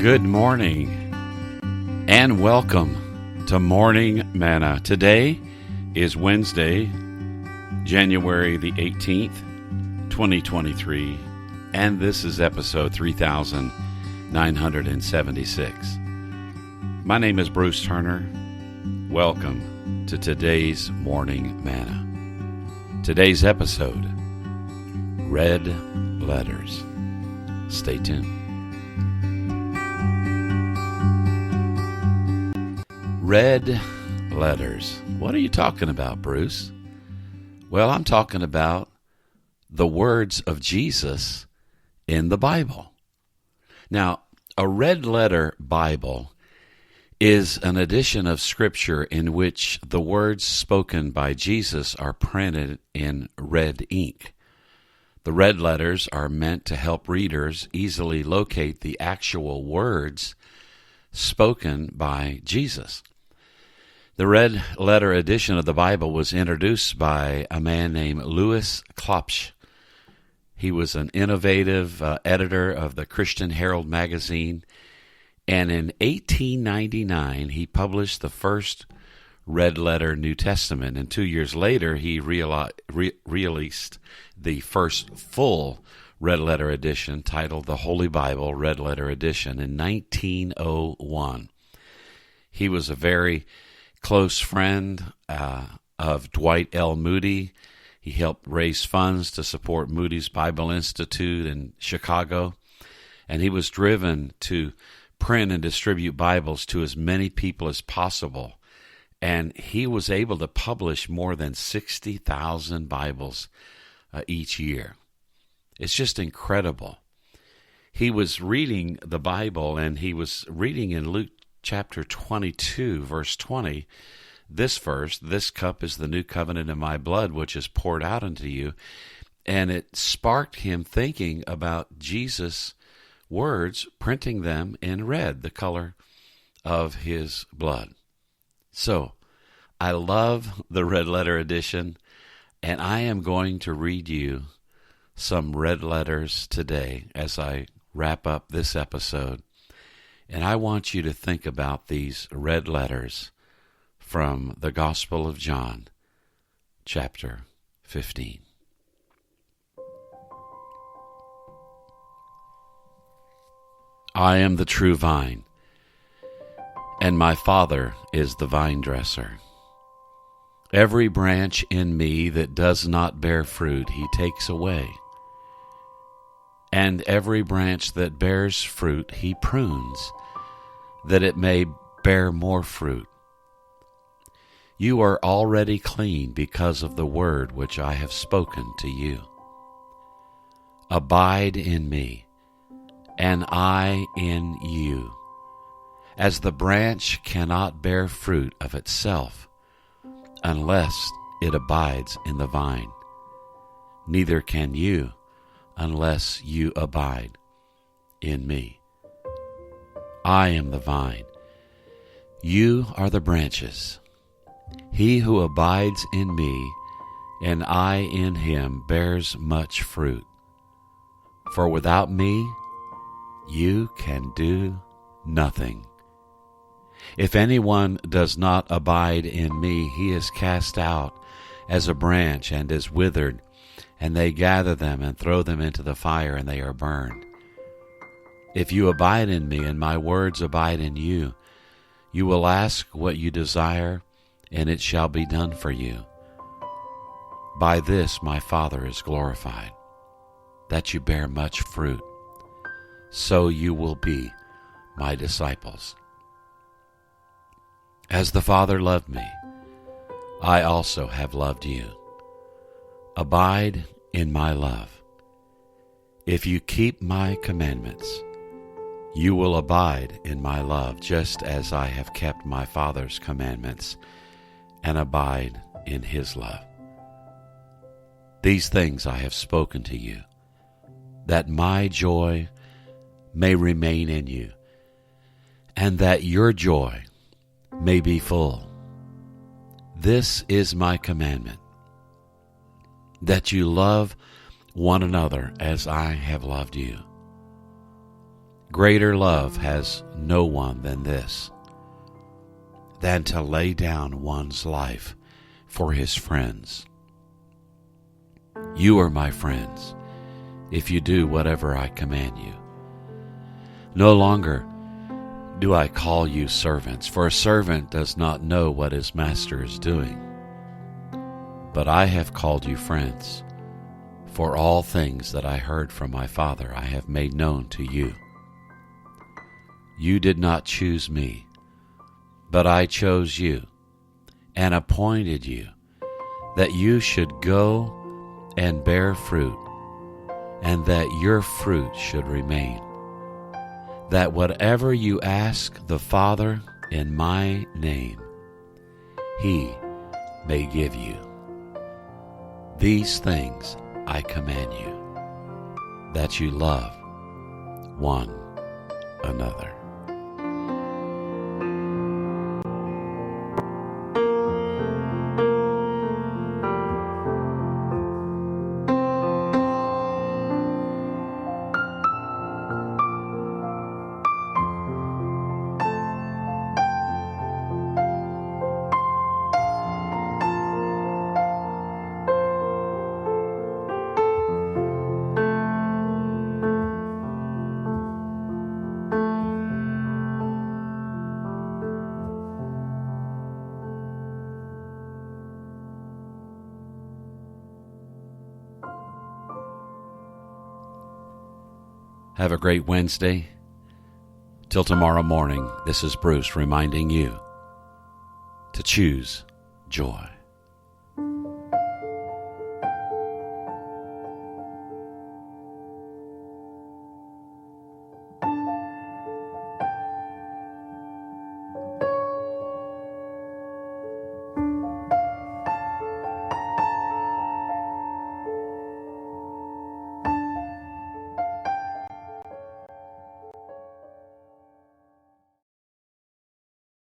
Good morning and welcome to Morning Manna. Today is Wednesday, January the 18th, 2023, and this is episode 3976. My name is Bruce Turner. Welcome to today's Morning Manna. Today's episode, Red Letters. Stay tuned. Red letters. What are you talking about, Bruce? Well, I'm talking about the words of Jesus in the Bible. Now, a red letter Bible is an edition of Scripture in which the words spoken by Jesus are printed in red ink. The red letters are meant to help readers easily locate the actual words spoken by Jesus. The red letter edition of the Bible was introduced by a man named Louis Klopsch. He was an innovative editor of the Christian Herald magazine, and in 1899 he published the first red letter New Testament, and 2 years later he released the first full red letter edition titled The Holy Bible Red Letter Edition in 1901. He was a very close friend of Dwight L. Moody. He helped raise funds to support Moody's Bible Institute in Chicago, and he was driven to print and distribute Bibles to as many people as possible, and he was able to publish more than 60,000 Bibles each year. It's just incredible. He was reading the Bible, and he was reading in Luke chapter 22, verse 20, this verse, "This cup is the new covenant in my blood, which is poured out unto you." And it sparked him thinking about Jesus' words, printing them in red, the color of his blood. So, I love the red letter edition, and I am going to read you some red letters today as I wrap up this episode. And I want you to think about these red letters from the Gospel of John, chapter 15. I am the true vine, and my Father is the vine dresser. Every branch in me that does not bear fruit, he takes away. And every branch that bears fruit, he prunes, that it may bear more fruit. You are already clean because of the word which I have spoken to you. Abide in me, and I in you. As the branch cannot bear fruit of itself unless it abides in the vine, neither can you unless you abide in me. I am the vine. You are the branches. He who abides in me, and I in him, bears much fruit. For without me, you can do nothing. If anyone does not abide in me, he is cast out as a branch and is withered, and they gather them and throw them into the fire, and they are burned. If you abide in me, and my words abide in you, you will ask what you desire, and it shall be done for you. By this my Father is glorified, that you bear much fruit, so you will be my disciples. As the Father loved me, I also have loved you. Abide in my love. If you keep my commandments, you will abide in my love, just as I have kept my Father's commandments and abide in his love. These things I have spoken to you, that my joy may remain in you, and that your joy may be full. This is my commandment, that you love one another as I have loved you. Greater love has no one than this, than to lay down one's life for his friends. You are my friends if you do whatever I command you. No longer do I call you servants, for a servant does not know what his master is doing. But I have called you friends, for all things that I heard from my Father I have made known to you. You did not choose me, but I chose you and appointed you, that you should go and bear fruit, and that your fruit should remain, that whatever you ask the Father in my name, he may give you. These things I command you, that you love one another. Have a great Wednesday. Till tomorrow morning, this is Bruce reminding you to choose joy.